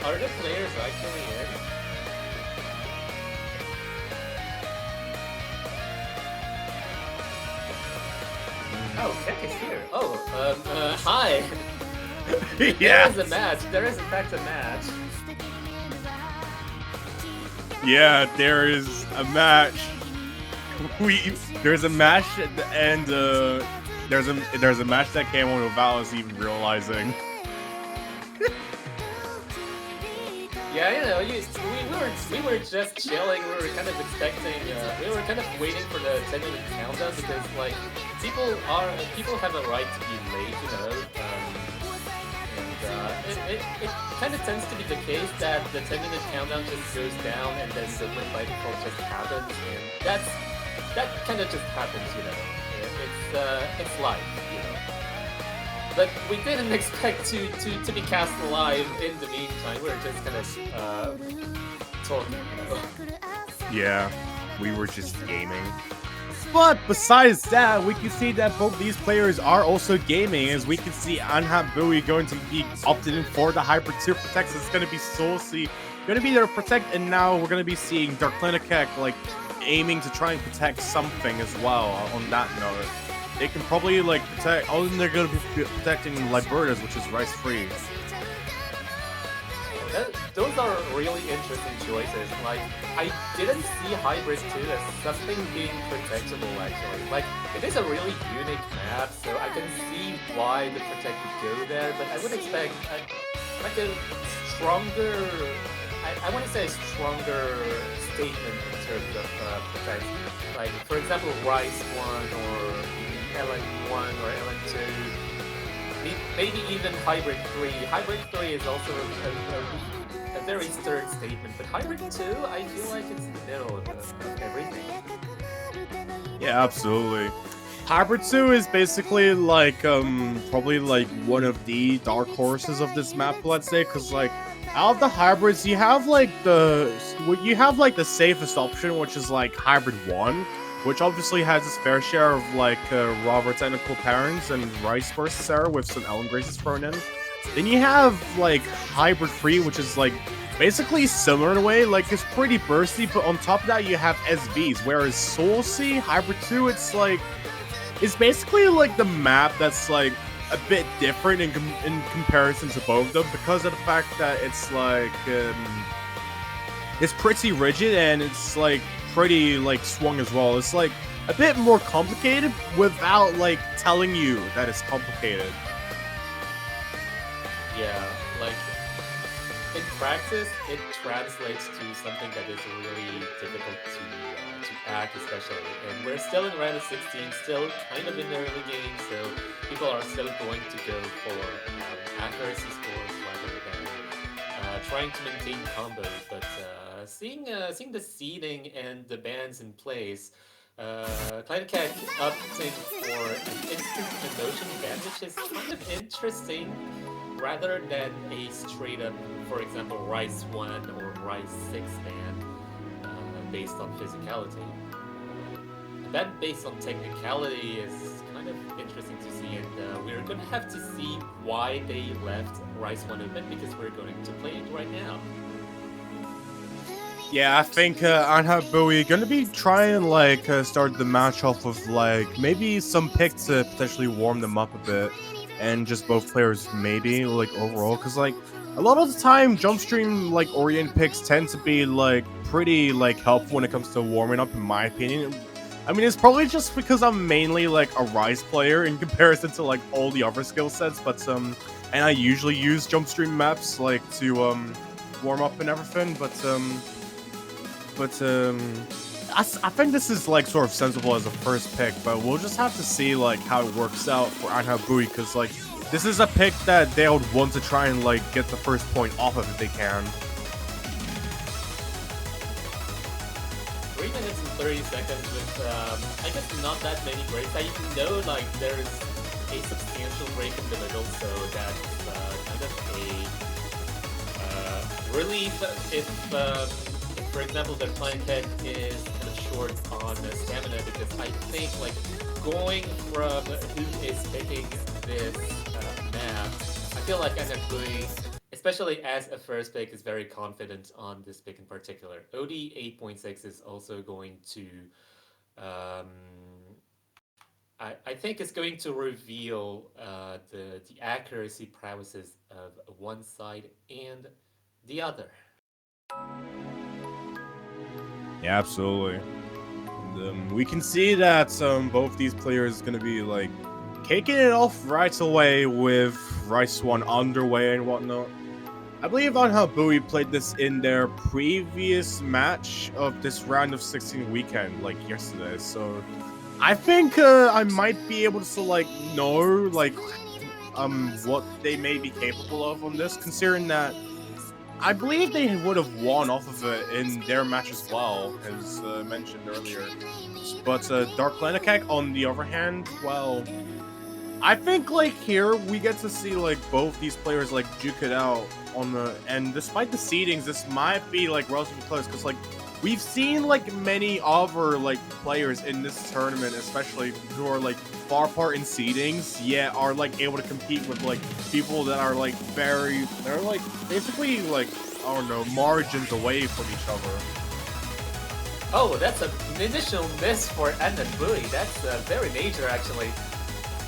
are the players actually in? Oh, Kek is here. Oh, hi. There Yeah. is a match. There is in fact a match. Yeah, there is a match. There's a match and there's a match that came on without us even realizing. Yeah, you know, we were just chilling. We were kind of expecting. We were kind of waiting for the 10-minute countdown because like people have a right to be late, you know. It kind of tends to be the case that the 10-minute countdown just goes down and then the win by default just happens, and that kind of just happens, you know. It's life, you know. But we didn't expect to be cast live in the meantime. We were just kind of talking, you know. Yeah, we were just gaming. But besides that, we can see that both these players are also gaming, as we can see anhnhatbui going to be opted in for the Hyper 2 Protect. It's going to be Soulsy, going to be their Protect, and now we're going to be seeing derkleinekek like aiming to try and protect something as well. On that note, they can probably like protect. Oh, and they're going to be protecting Libertas, which is rice free. Those are really interesting choices. Like, I didn't see Hybrid 2 as something being protectable, actually. Like, it is a really unique map, so I can see why the Protect would go there, but I would expect like a stronger... I want to say a stronger statement in terms of Protect. Like, for example, Rice 1 or LN1 or LN2. Maybe even Hybrid 3. Hybrid 3 is also a very stern statement, but Hybrid 2, I feel like it's in the middle of everything. Yeah, absolutely. Hybrid 2 is basically like probably like one of the dark horses of this map, let's say, because like out of the hybrids you have like the safest option, which is like Hybrid 1, which obviously has its fair share of like raw technical parents and rice bursts there with some Ellen Graces thrown in. Then you have like Hybrid 3, which is like basically similar in a way, like it's pretty bursty, but on top of that you have SVs, whereas Soulsy Hybrid 2, it's basically like the map that's like a bit different in comparison to both of them, because of the fact that it's like it's pretty rigid and it's like pretty like swung as well. It's like a bit more complicated without like telling you that it's complicated. Yeah, like in practice, it translates to something that is really difficult to hack, especially. And we're still in round of 16, still kind of in the early game, so people are still going to go for accuracy scores rather than trying to maintain combos. But seeing the seeding and the bans in place, kleinekek opting for an instant emotion ban, which is kind of interesting, rather than a straight up, for example, Rice 1 or Rice 6 ban based on physicality. A ban based on technicality is kind of interesting to see, and we're going to have to see why they left Rice 1 open, because we're going to play it right now. Yeah, I think anhnhatbui gonna be trying like start the match off with like maybe some pick to potentially warm them up a bit, and just both players maybe like overall, because like a lot of the time jump stream like orient picks tend to be like pretty like helpful when it comes to warming up, in my opinion. I mean, it's probably just because I'm mainly like a Rise player in comparison to like all the other skill sets, but and I usually use jump stream maps like to warm up and everything, but I think this is like sort of sensible as a first pick, but we'll just have to see like how it works out for anhnhatbui, because like this is a pick that they would want to try and like get the first point off of if they can. 3 minutes and 30 seconds with, I guess, not that many breaks. I know, like, there's a substantial break in the middle, so that's kind of a relief if, for example, the kleinekek is kind of short on stamina, because I think, like, going from who is picking this map, I feel like anhnhatbui, especially especially as a first pick is very confident on this pick in particular. OD 8.6 is also going to, um, I think it's going to reveal the accuracy prowesses of one side and the other. Yeah, absolutely. And, we can see that both these players going to be like kicking it off right away with Rice 1 underway and whatnot. I believe anhnhatbui played this in their previous match of this round of 16 weekend, like yesterday. So I think I might be able to like know like what they may be capable of on this, considering that I believe they would have won off of it in their match as well, as mentioned earlier. But derkleinekek, on the other hand, well, I think like here we get to see like both these players like duke it out on the, and despite the seedings, this might be like relatively close because like we've seen like many other like players in this tournament, especially who are like far apart in seedings, yet are like able to compete with like people that are like they're like basically like, I don't know, margins away from each other. Oh, that's an initial miss for anhnhatbui. That's very major, actually.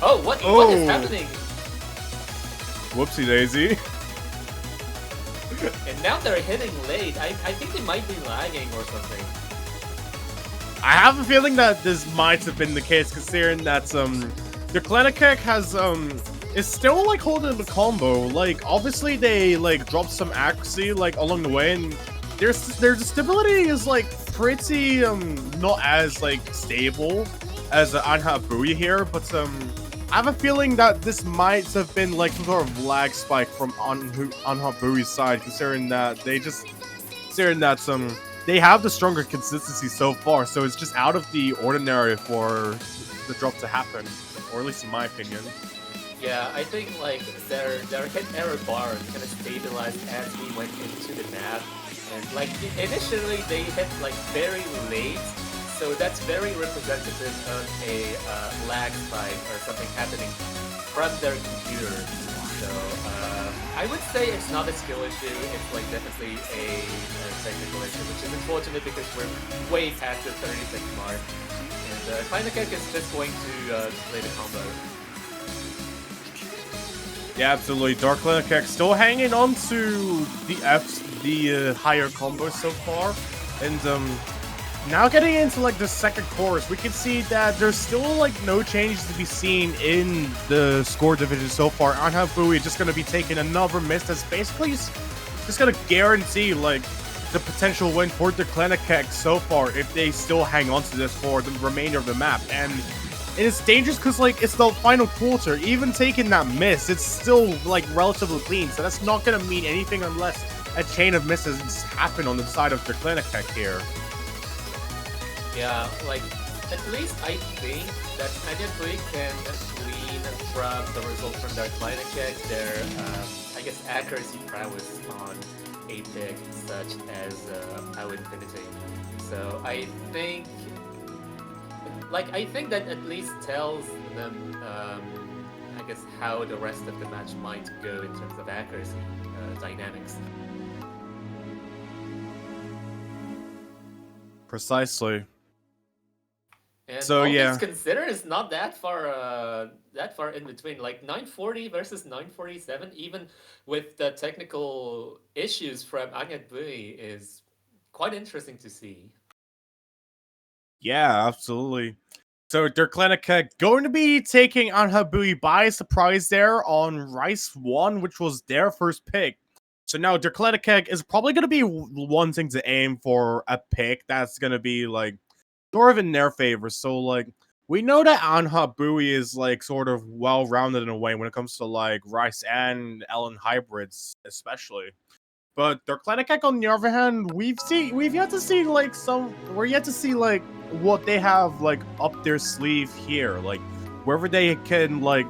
Oh, what is happening? Whoopsie daisy. And now they're hitting late. I think they might be lagging or something. I have a feeling that this might have been the case, considering that derkleinekek has is still like holding the combo. Like obviously they like dropped some accuracy like along the way, and their stability is like pretty not as like stable as anhnhatbui here, but I have a feeling that this might have been like some sort of lag spike from anhnhatbui's side, considering that they have the stronger consistency so far, so it's just out of the ordinary for the drop to happen, or at least in my opinion. Yeah, I think like their hit error bar kind of stabilized as we went into the map, and like initially they hit like very late. So that's very representative of a lag spike or something happening from their computer. So I would say it's not a skill issue, it's like definitely a technical issue, which is unfortunate because we're way past the 30-second mark. And kleinekek is just going to play the combo. Yeah, absolutely. derkleinekek still hanging on to the higher combos so far. And now getting into like the second course, we can see that there's still like no changes to be seen in the score division so far. anhnhatbui is just going to be taking another miss that's basically just going to guarantee like the potential win for derkleinekek so far if they still hang on to this for the remainder of the map. And it's dangerous because like it's the final quarter. Even taking that miss, it's still like relatively clean, so that's not going to mean anything unless a chain of misses happen on the side of derkleinekek here. Yeah, like, at least I think that anhnhatbui can glean from the result from derkleinekek, their, I guess, accuracy prowess on a pick such as Power Infinity. So I think that at least tells them, I guess, how the rest of the match might go in terms of accuracy dynamics. Precisely. And so all yeah, things considered, it's not that far in between. Like 940 versus 947, even with the technical issues from anhnhatbui, is quite interesting to see. yeah, absolutely. So derkleinekek going to be taking anhnhatbui by surprise there on Rice 1, which was their first pick. So now derkleinekek is probably going to be wanting to aim for a pick that's going to be like sort of in their favor. So like we know that anhnhatbui is like sort of well rounded in a way when it comes to like Rice and Ellen hybrids, especially. But derkleinekek, on the other hand, we've yet to see like we're yet to see like what they have like up their sleeve here, like whether they can like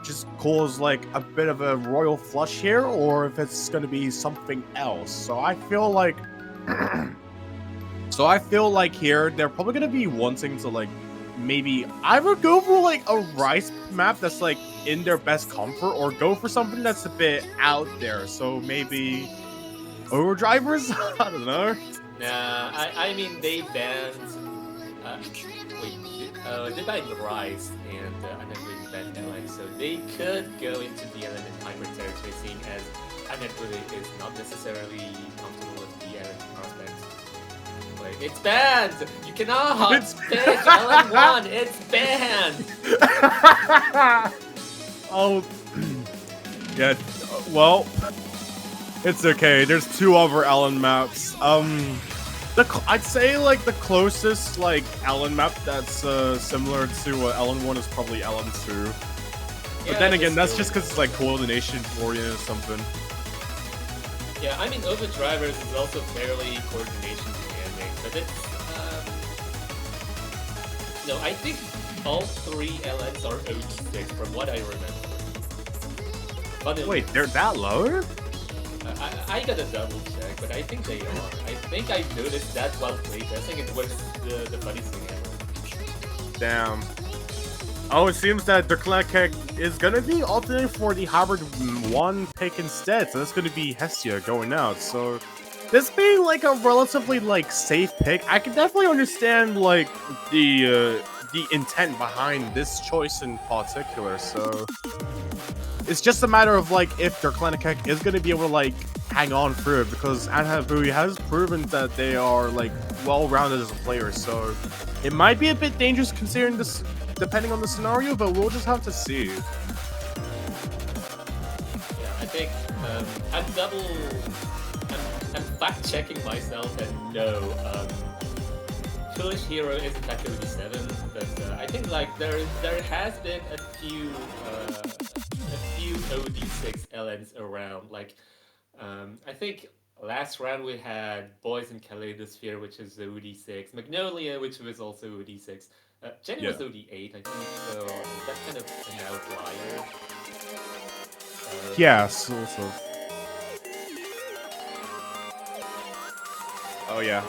just cause like a bit of a royal flush here, or if it's gonna be something else. So I feel like here they're probably gonna be wanting to like maybe either go for like a rice map that's like in their best comfort, or go for something that's a bit out there. So maybe overdrivers. I don't know. Nah, I mean they banned. Uh, wait, they banned Rise and anhnhatbui banned LN, so they could go into the LN and hybrid territory, seeing as anhnhatbui is not necessarily comfortable with the LN prospect. Wait, it's banned! You cannot It's pick LN1! It's banned! Oh, yeah. Well, it's okay. There's two other Ellen maps. I'd say like the closest like Ellen map that's similar to Ellen 1 is probably Ellen 2. But Yeah, then again, that's still- just because it's like coordination oriented or something. Yeah, I mean, Overdrivers is also fairly coordination demanding, but it's, no, I think all three LNs are OD6 from what I remember. But Wait, they're that low? I gotta double check, but I think they are. I think I noticed that while playtesting it was the funniest thing ever. Damn. Oh, it seems that derkleinekek is gonna be alternating for the hybrid 1 pick instead, so that's gonna be Hestia going out. So this being like a relatively like safe pick, I can definitely understand like the intent behind this choice in particular. So it's just a matter of like if derkleinekek is gonna be able to like hang on through it, because anhnhatbui has proven that they are like well-rounded as a player. So it might be a bit dangerous considering this, depending on the scenario, but we'll just have to see. Yeah, I think I'm fact checking myself, and no, Foolish Hero is in fact OD7, but I think like there has been a few OD6 LNs around. Like I think last round we had Boys in Kaleidosphere, which is OD6, Magnolia, which was also OD6. Jenny was Yeah. OD8, I think, so that's kind of an outlier. Yeah, sort of. Oh yeah.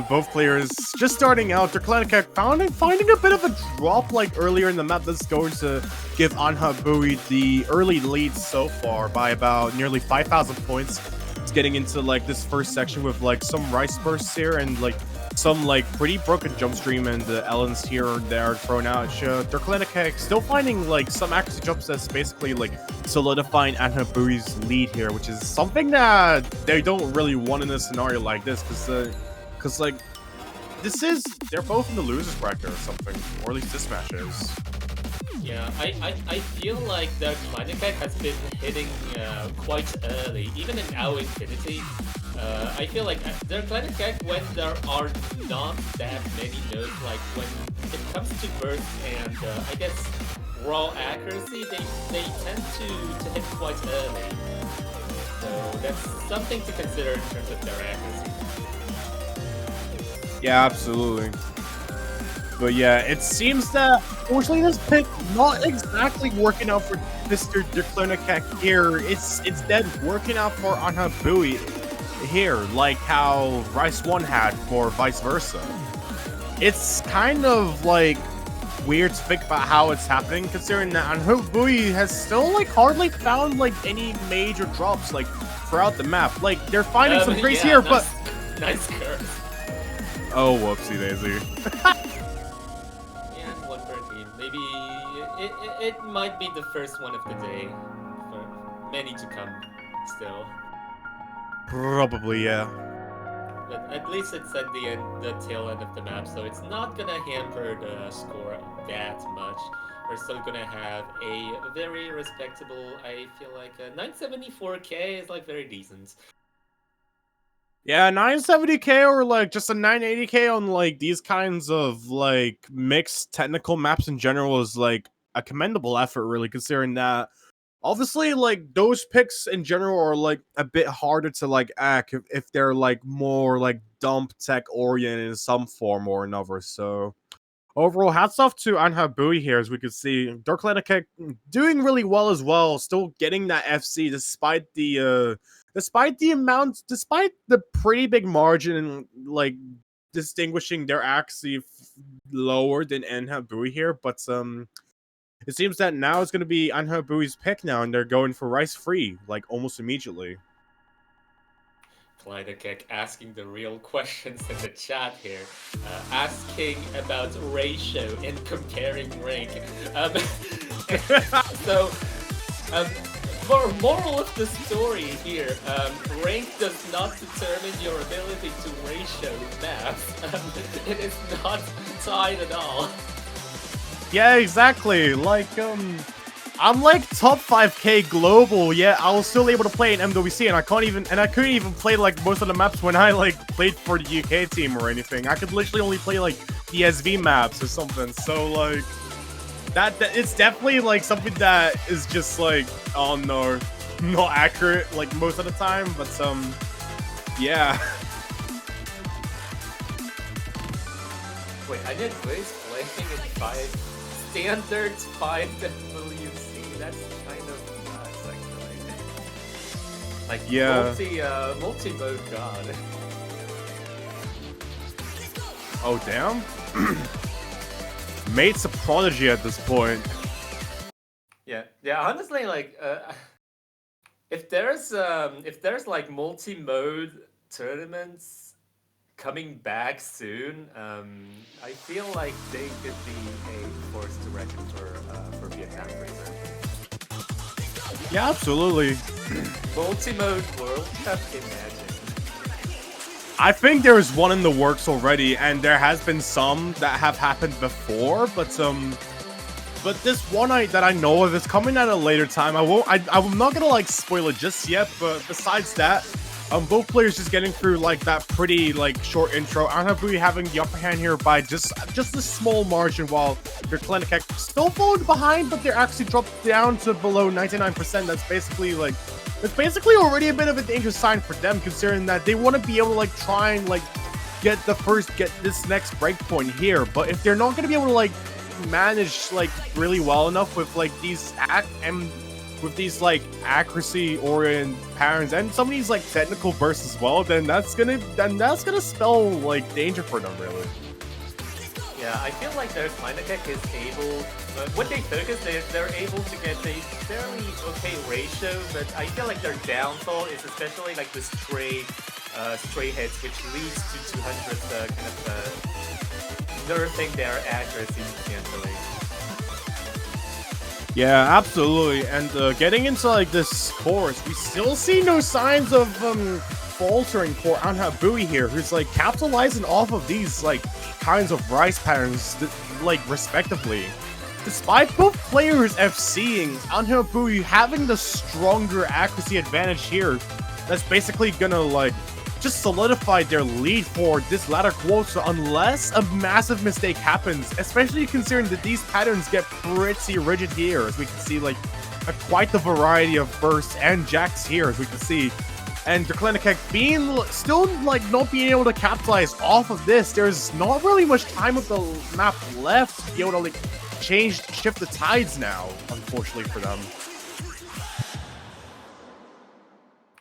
Both players just starting out. derkleinekek finding a bit of a drop like earlier in the map. That's going to give anhnhatbui the early lead so far by about nearly 5,000 points. It's getting into like this first section with like some rice bursts here and like some like pretty broken jump stream and the Ellens here or there thrown out. derkleinekek still finding like some accuracy jumps that's basically like solidifying anhnhatbui's lead here, which is something that they don't really want in a scenario like this, because like they're both in the losers bracket or something, or at least this match is. Yeah, I feel like the derkleinekek has been hitting quite early, even in Now Infinity. I feel like the derkleinekek, when there are not that many nodes, like when it comes to burst and I guess raw accuracy, they tend to hit quite early. So that's something to consider in terms of their accuracy. Yeah, absolutely. But yeah, it seems that unfortunately this pick not exactly working out for Mr. derkleinekek here. It's instead working out for anhnhatbui here, like how Rice 1 had for vice versa. It's kind of like weird to think about how it's happening, considering that anhnhatbui has still like hardly found like any major drops like throughout the map. Like they're finding some grace Yeah, here, nice, but nice curve. oh, whoopsie daisy. Yeah, 113. Maybe it might be the first one of the day for many to come still. Probably, yeah. But at least it's at the tail end of the map, so it's not gonna hamper the score that much. We're still gonna have a very respectable, I feel like a 974k is like very decent. Yeah, 970k or like just a 980k on like these kinds of like mixed technical maps in general is like a commendable effort, really, considering that obviously like those picks in general are like a bit harder to like act if they're like more like dump tech oriented in some form or another. So overall, hats off to anhnhatbui here, as we could see. derkleinekek doing really well as well, still getting that FC despite the despite the pretty big margin, like distinguishing they're actually lower than anhnhatbui here, but it seems that now it's going to be anhnhatbui's pick now, and they're going for rice free like almost immediately. Kleinekek asking the real questions in the chat here, asking about ratio and comparing rank. Um, so, um, moral of the story here: rank does not determine your ability to ratio math. It is not tied at all. Yeah, exactly. Like, I'm like top 5k global, yet I was still able to play in MWC, and I couldn't even play like most of the maps when I like played for the UK team or anything. I could literally only play like the SV maps or something. So like, that it's definitely like something that is just like, oh no, not accurate like most of the time. But yeah. Wait, I did Blaze playing in 5 standard 5 WC. That's kind of nuts, actually. Like, yeah, multi-mode god. Oh damn. Mate's a prodigy at this point. Yeah, honestly, like, if there's like multi-mode tournaments coming back soon, I feel like they could be a force to reckon for Vietnam, for example. Yeah, absolutely. Multi-mode World Cup, imagine. I think there's one in the works already, and there has been some that have happened before, but this one that I know of is coming at a later time. I'm not gonna like spoil it just yet, but besides that, both players just getting through like that pretty like short intro. anhnhatbui having the upper hand here by just a small margin, while derkleinekek still falling behind, but they're actually dropped down to below 99%. That's basically already a bit of a dangerous sign for them, considering that they want to be able to like try and like get this next breakpoint here. But if they're not going to be able to like manage like really well enough with like these like accuracy oriented patterns and some of these like technical bursts as well, then that's gonna spell like danger for them, really. Yeah, I feel like derkleinekek is able, when they focus, they're able to get a fairly okay ratio, but I feel like their downfall is especially like the stray hits, which leads to 200 kind of nerfing their accuracy significantly. Yeah, absolutely. And getting into like this course, we still see no signs of faltering for anhnhatbui here, who's like capitalizing off of these like kinds of rice patterns, like respectively. Despite both players FCing, anhnhatbui having the stronger accuracy advantage here, that's basically gonna like just solidify their lead for this latter quota unless a massive mistake happens, especially considering that these patterns get pretty rigid here, as we can see like quite the variety of bursts and jacks here, as we can see. And derkleinekek still like not being able to capitalize off of this. There's not really much time of the map left to be able to like shift the tides now, unfortunately for them.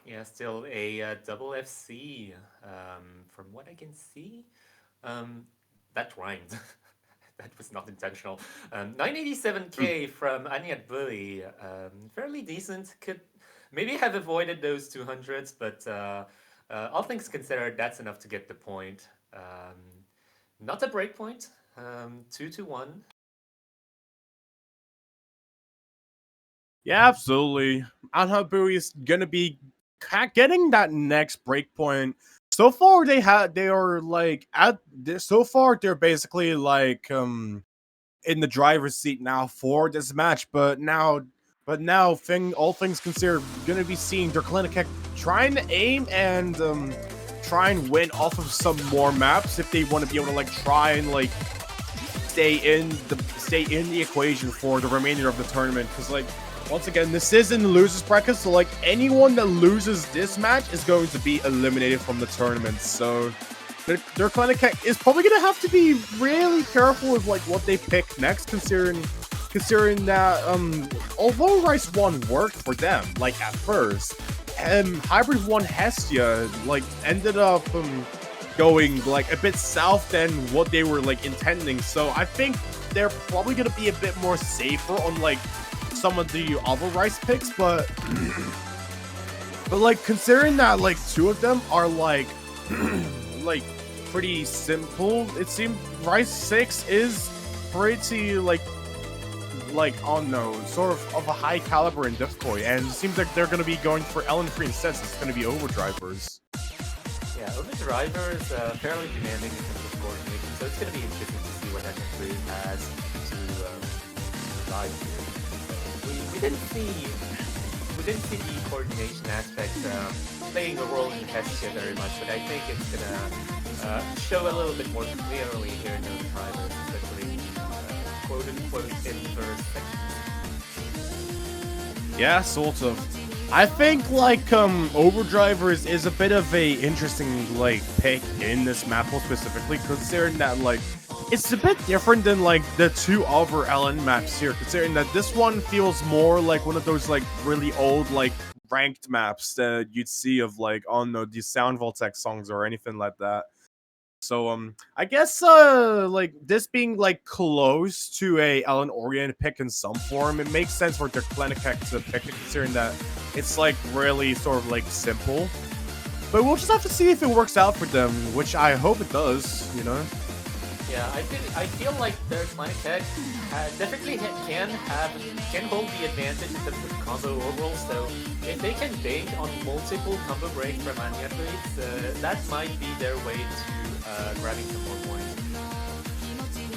Yeah, still a double FC, from what I can see. That rhymed. That was not intentional. 987k from anhnhatbui, fairly decent. Could maybe have avoided those 200s, but all things considered, that's enough to get the point. Not a break point. 2-1. Yeah, absolutely. anhnhatbui is gonna be getting that next breakpoint. So far, they're basically like in the driver's seat now for this match. But now, all things considered, gonna be seeing derkleinekek trying to aim and try and win off of some more maps if they want to be able to like try and like stay in the equation for the remainder of the tournament. Because like, once again, this is in the losers bracket, so like anyone that loses this match is going to be eliminated from the tournament. So derkleinekek is probably gonna have to be really careful with like what they pick next, considering that although Rice 1 worked for them like at first, Hybrid 1 Hestia like ended up going like a bit south than what they were like intending. So I think they're probably gonna be a bit more safer on like some of the other Rice picks, but like considering that like two of them are like like pretty simple, it seems Rice 6 is pretty like unknown, sort of a high caliber and difficulty, and it seems like they're going to be going for LN3 instead. So it's going to be overdrivers. Yeah, overdrivers fairly demanding in terms of coordination, so it's going to be interesting to see what anhnhatbui has to provide here. We didn't see the coordination aspect playing a role in the test here very much, but I think it's gonna show a little bit more clearly here in those drivers, especially quote-unquote inverse sections. Yeah, sort of. I think like overdrivers is a bit of a interesting like pick in this map specifically, considering that like it's a bit different than like the two other LN maps here, considering that this one feels more like one of those like really old like ranked maps that you'd see of like on these Sound Voltex songs or anything like that. So I guess like this being like close to a LN oriented pick in some form, it makes sense for derkleinekek to pick it, considering that it's like really sort of like simple. But we'll just have to see if it works out for them, which I hope it does, you know? Yeah, I feel like derkleinekek definitely can hold the advantage in terms of combo overall. So if they can bank on multiple combo breaks from anhnhatbui, that might be their way to grabbing some more points.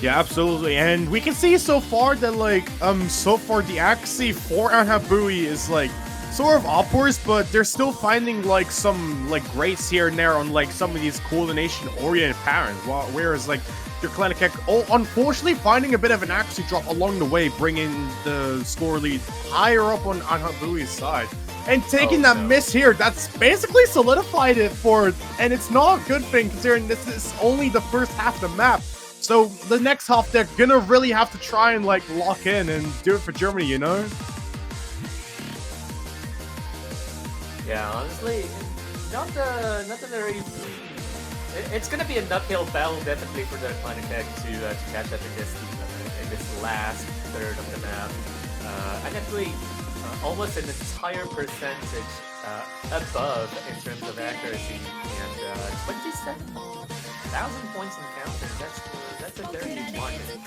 Yeah, absolutely, and we can see so far that like so far the accuracy for anhnhatbui is like sort of upwards, but they're still finding like some like greats here and there on like some of these coordination oriented patterns, whereas like derkleinekek, unfortunately, finding a bit of an accuracy drop along the way, bringing the score lead higher up on anhnhatbui's side. And taking that miss here, that's basically solidified it for, and it's not a good thing considering this is only the first half of the map. So the next half, they're gonna really have to try and like lock in and do it for Germany, you know? Yeah, honestly, not a very. It's gonna be an uphill battle definitely for derkleinekek to catch up in this last third of the map. anhnhatbui almost an entire percentage above in terms of accuracy, and 27,000 points in counting. That's a very huge margin.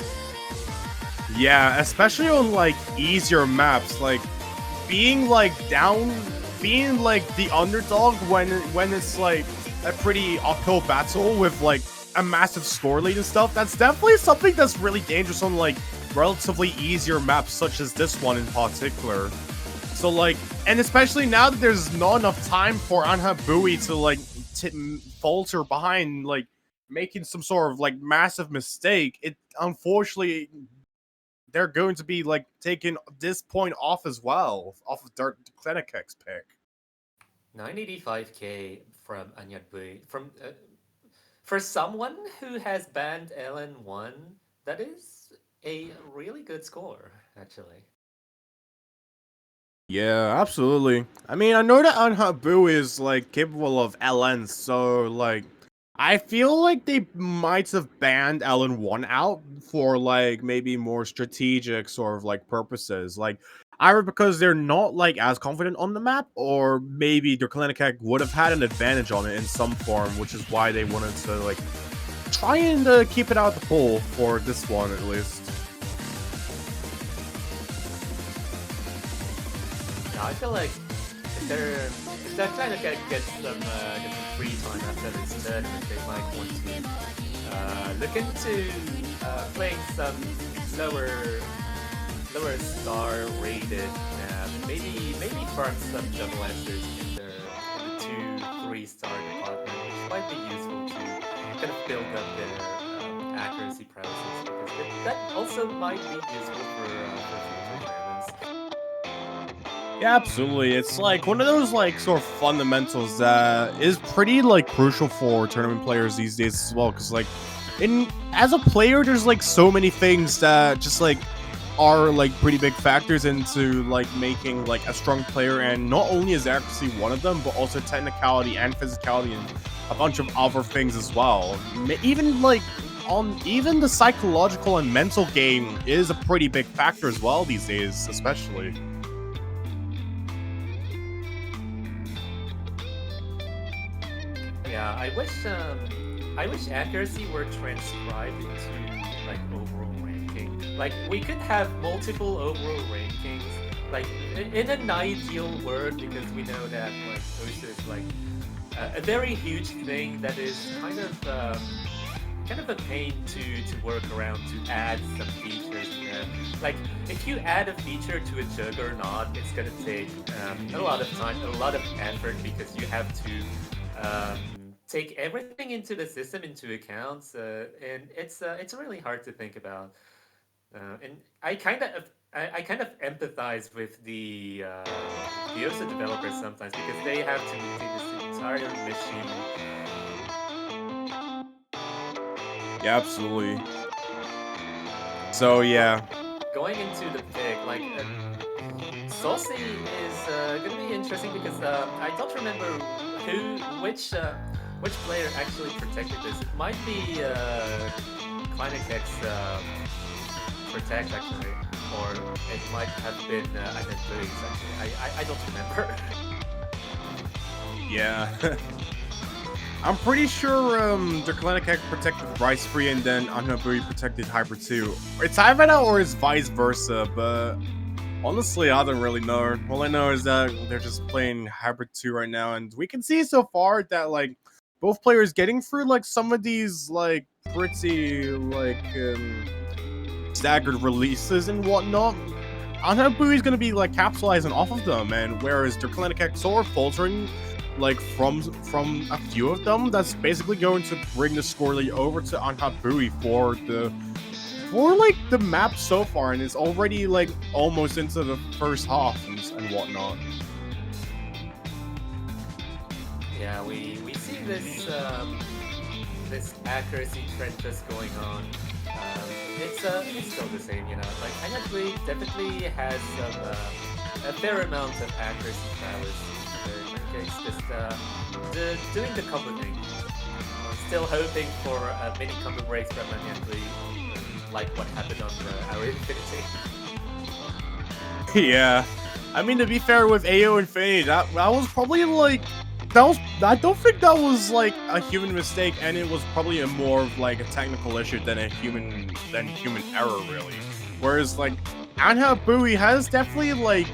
Yeah, especially on like easier maps, like being like the underdog when it's like a pretty uphill battle with like a massive score lead and stuff. That's definitely something that's really dangerous on like relatively easier maps such as this one in particular. So like, and especially now that there's not enough time for anhnhatbui to like falter behind like making some sort of like massive mistake, it unfortunately they're going to be like taking this point off as well, off of derkleinekek's pick. 985k from anhnhatbui. For someone who has banned LN1, that is a really good score, actually. Yeah, absolutely. I mean, I know that anhnhatbui is like capable of LN, so like I feel like they might have banned LN1 out for like maybe more strategic sort of like purposes, like either because they're not like as confident on the map, or maybe derkleinekek would have had an advantage on it in some form, which is why they wanted to like try and keep it out of the pool for this one at least. Yeah, I feel like if derkleinekek gets some free time after this tournament, they might want to look into playing some lower star rated map. Maybe farm some double S's in the 2-3 star department, which might be useful to kind of build up their accuracy prowess, because that also might be useful for future tournaments. Yeah, absolutely. It's like one of those like sort of fundamentals that is pretty like crucial for tournament players these days as well. Because like, as a player, there's like so many things that just like are like pretty big factors into like making like a strong player, and not only is accuracy one of them, but also technicality and physicality and a bunch of other things as well. Even like even the psychological and mental game is a pretty big factor as well these days, especially. Yeah, I wish accuracy were transcribed into like overall ranking. Like we could have multiple overall rankings. Like in an ideal world, because we know that like OSHA is like a very huge thing that is kind of a pain to work around to add some features. Like if you add a feature to a juggernaut, it's gonna take a lot of time, a lot of effort because you have to take everything into the system into account, and it's really hard to think about. And I kind of empathize with the OSA developers sometimes because they have to maintain this entire machine. Yeah, absolutely. So yeah. Going into the pick, like Saucy is gonna be interesting because I don't remember which player actually protected this. It might be Kleinekek's protect actually, or it might have been anhnhatbui actually. I don't remember. Yeah. I'm pretty sure derkleinekek protected Rice Free and then anhnhatbui protected Hyper 2. It's either that or it's vice versa, but honestly, I don't really know. All I know is that they're just playing Hyper 2 right now, and we can see so far that like both players getting through like some of these like pretty like staggered releases and whatnot. anhnhatbui is gonna be like capitalizing off of them, and whereas derkleinekek sort of faltering like from a few of them, that's basically going to bring the score lead over to anhnhatbui for like the map so far, and it's already like almost into the first half and whatnot. Yeah, we see this this accuracy trend just going on. It's still the same, you know. Like anhnhatbui definitely has some a fair amount of accuracy prowess. It's just doing the combo thing. Still hoping for many combo breaks from anhnhatbui, like what happened on our Infinity. Yeah, I mean, to be fair with AO Infinity, that was probably like I don't think that was like a human mistake, and it was probably a more of like a technical issue than human error really. Whereas like anhnhatbui has definitely like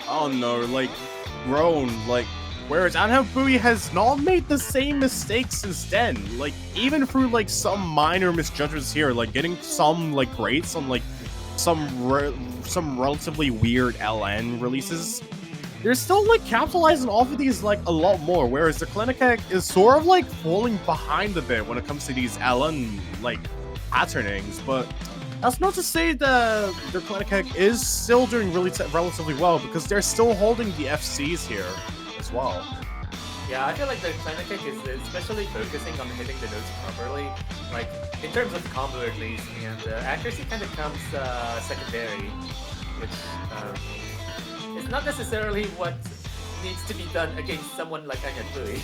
I don't know, like grown, like whereas anhnhatbui has not made the same mistakes since then. Like even through like some minor misjudgments here, like getting some like grades on like some relatively weird LN releases, they're still like capitalizing off of these like a lot more. Whereas derkleinekek is sort of like falling behind a bit when it comes to these LN like patternings, but that's not to say that derkleinekek is still doing relatively well, because they're still holding the FCs here as well. Yeah, I feel like derkleinekek is especially focusing on hitting the notes properly, like in terms of combo at least, and accuracy kind of comes secondary, which is not necessarily what needs to be done against someone like anhnhatbui.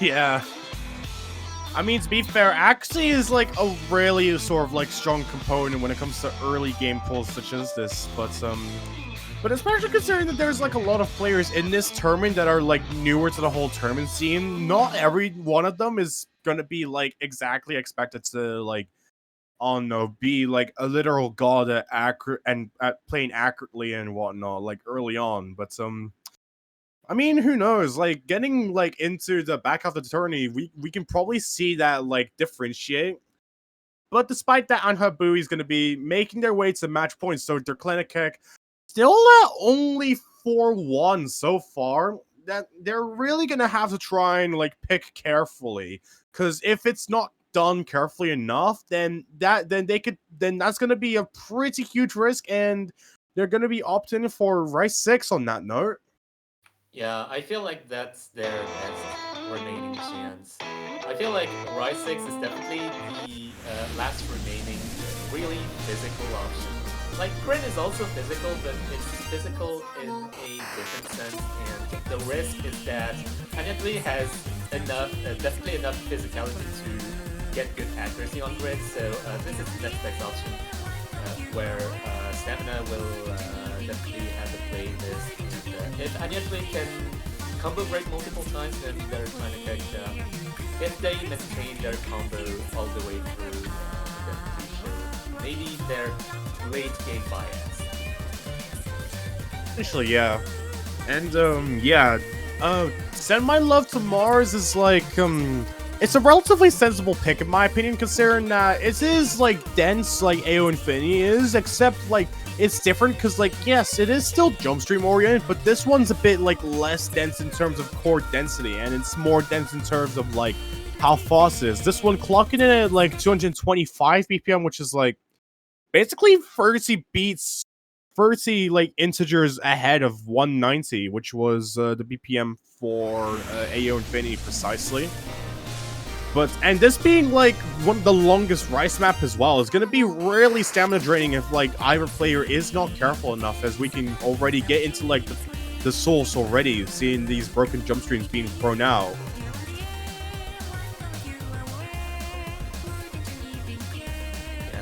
Yeah. I mean, to be fair, accuracy is like a really sort of like strong component when it comes to early game pulls such as this, but especially considering that there's like a lot of players in this tournament that are like newer to the whole tournament scene, not every one of them is gonna be like exactly expected to like, I don't know, be like a literal god at at playing accurately and whatnot like early on. But I mean, who knows? Like getting like into the back half of the tourney, we can probably see that like differentiate. But despite that, anhnhatbui is going to be making their way to match points. So derkleinekek still at only 4-1 so far. That they're really going to have to try and like pick carefully, because if it's not done carefully enough, then that's going to be a pretty huge risk, and they're going to be opting for Rice 6 on that note. Yeah, I feel like that's their best remaining chance. I feel like Rise 6 is definitely the last remaining really physical option. Like, Grin is also physical, but it's physical in a different sense, and the risk is that anhnhatbui has definitely enough physicality to get good accuracy on grid. So this is the next best option, where stamina will definitely have to play this. And, if anhnhatbui can combo break multiple times, then derkleinekek, if they maintain their combo all the way through, then they show maybe their late game bias. Actually, yeah. And, yeah. Send My Love to Mars is like, it's a relatively sensible pick in my opinion, considering that it is, like, dense like AO Infinity is, except, like, it's different because, like, yes, it is still jump stream oriented, but this one's a bit, like, less dense in terms of core density, and it's more dense in terms of, like, how fast it is. This one clocking in at, like, 225 BPM, which is, like, basically 30 like integers ahead of 190, which was the BPM for AO Infinity precisely. And this being like one of the longest Rice map as well is gonna be really stamina draining if like either player is not careful enough, as we can already get into like the source already, seeing these broken jump streams being thrown out.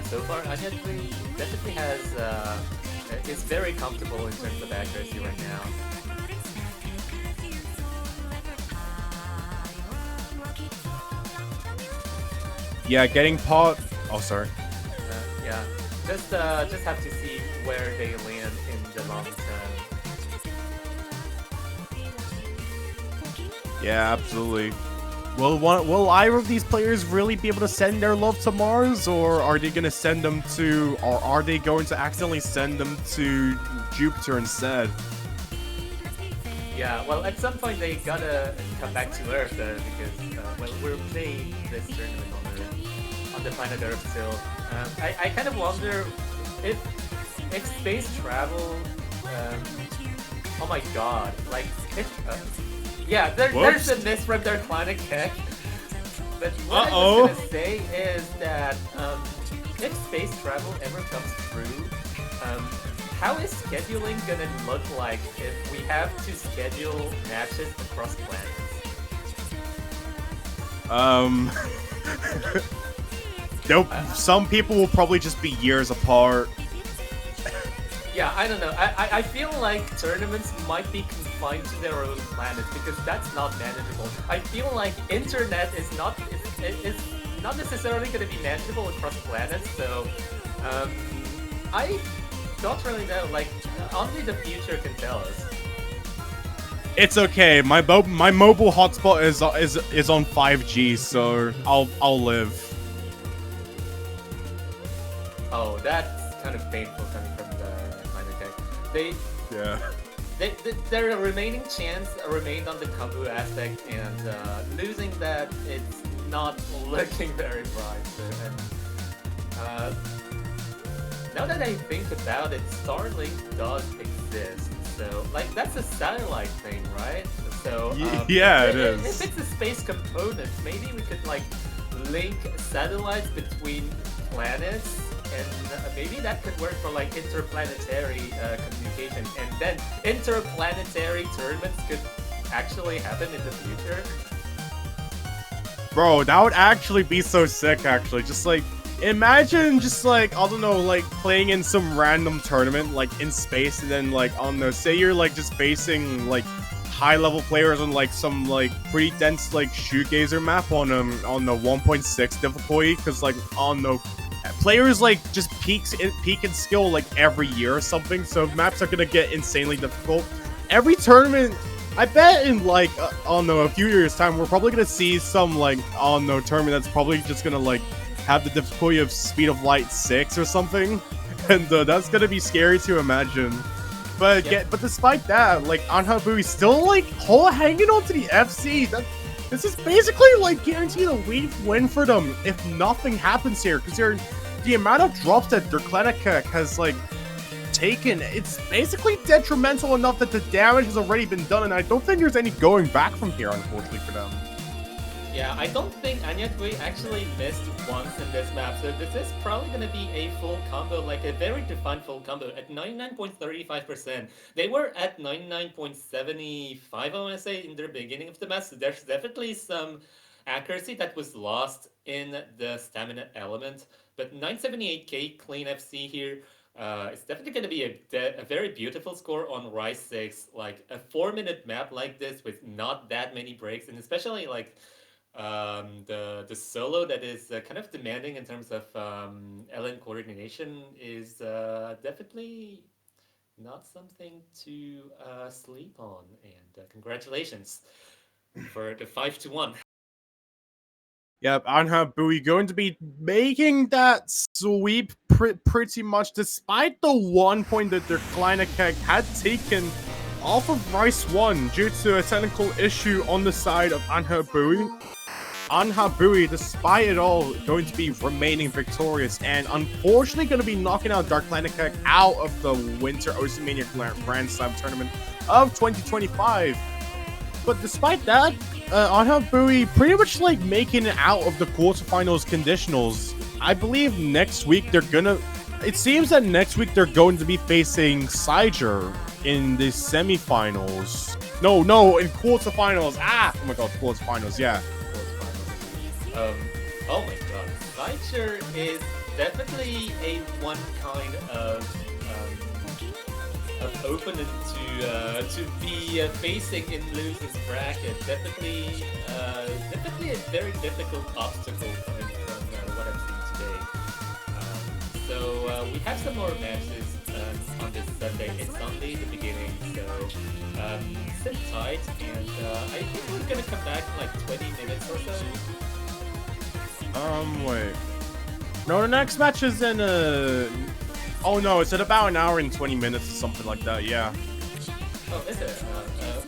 So far, anhnhatbui definitely has is very comfortable in terms of accuracy right now. Yeah, getting pot. Oh, sorry. Yeah, just have to see where they land in the long term. Yeah, absolutely. Will either of these players really be able to send their love to Mars, or are they going to send them to, or are they going to accidentally send them to Jupiter instead? Yeah, well, at some point they gotta come back to Earth because well, we're playing this tournament on the planet Earth still. I kind of wonder if space travel. Oh my God! Like yeah, there's a miss from derkleinekek. But what I was gonna say is that if space travel ever comes through, how is scheduling gonna look like if we have to schedule matches across planets? Nope. Some people will probably just be years apart. Yeah, I don't know. I feel like tournaments might be confined to their own planets because that's not manageable. I feel like internet is not necessarily going to be manageable across planets. So I don't really know. Like only the future can tell us. It's okay. My mobile hotspot is on 5G, so I'll live. Oh, that's kind of painful coming from the derkleinekek. Their remaining chance remained on the combo aspect, and losing that, it's not looking very bright. And now that I think about it, Starlink does exist. So, like, that's a satellite thing, right? So, yeah, it is. If it's a space component, maybe we could like link satellites between planets. And maybe that could work for like interplanetary communication, and then interplanetary tournaments could actually happen in the future. Bro, that would actually be so sick, actually. Just like, imagine just like, I don't know, like playing in some random tournament like in space, and then like, I don't know, say you're like just facing like high level players on like some like pretty dense like shoegazer map on the 1.6 difficulty, because like, I don't know, players like just peak in skill like every year or something, so maps are gonna get insanely difficult. Every tournament, I bet in like I don't know, a few years time, we're probably gonna see some like, I don't know, tournament that's probably just gonna like have the difficulty of speed of light 6 or something, and that's gonna be scary to imagine. But but despite that, like anhnhatbui still like hanging on to the FC. This is basically like guaranteed a win for them if nothing happens here, because the amount of drops that derkleinekek has like taken, it's basically detrimental enough that the damage has already been done, and I don't think there's any going back from here, unfortunately for them. Yeah, I don't think anhnhatbui actually missed once in this map, so this is probably gonna be a full combo, like a very defined full combo at 99.35%. They were at 99.75, I wanna say, in the beginning of the match, so there's definitely some accuracy that was lost in the stamina element, but 978k clean FC here. It's definitely going to be a very beautiful score on Rise 6. Like a 4-minute map like this with not that many breaks, and especially like the solo that is kind of demanding in terms of LN coordination is definitely not something to sleep on. And congratulations for the 5-1. Yep, anhnhatbui going to be making that sweep pretty much, despite the 1 point that derkleinekek had taken off of Rice 1 due to a technical issue on the side of anhnhatbui. anhnhatbui, despite it all, going to be remaining victorious and unfortunately going to be knocking out derkleinekek out of the Winter Oceania Grand Slam Tournament of 2025. But despite that, anhnhatbui pretty much like making it out of the quarterfinals conditionals. I believe next week they're gonna. It seems that next week they're going to be facing Saiger in the semifinals. No, in quarterfinals. Oh my god, quarterfinals. Yeah. Oh my god, Saiger is definitely a one kind of opponent to be facing in losers bracket. Definitely a very difficult obstacle coming from what I've seen today. So we have some more matches on this Sunday. It's only the beginning, so sit tight, and I think we're gonna come back in like 20 minutes or so. Wait. No, the next match is in oh no, it's at about an hour and 20 minutes or something like that, yeah. Oh, is it?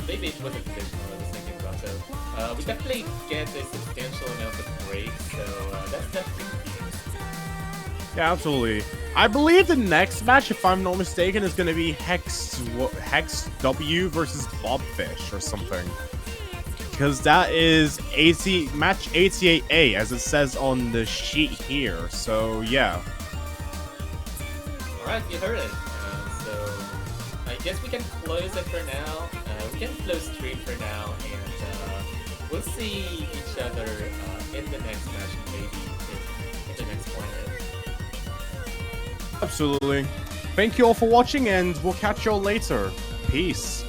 Maybe it was a traditional I was thinking about, so we definitely get a substantial amount of breaks, so that's definitely. Yeah, absolutely. I believe the next match, if I'm not mistaken, is going to be Hex W versus Bobfish or something. Because that is match 88A, as it says on the sheet here. So, yeah. Alright, you heard it. So, I guess we can close it for now. We can close stream for now, and we'll see each other in the next match, maybe in the next point. Absolutely. Thank you all for watching, and we'll catch you all later. Peace.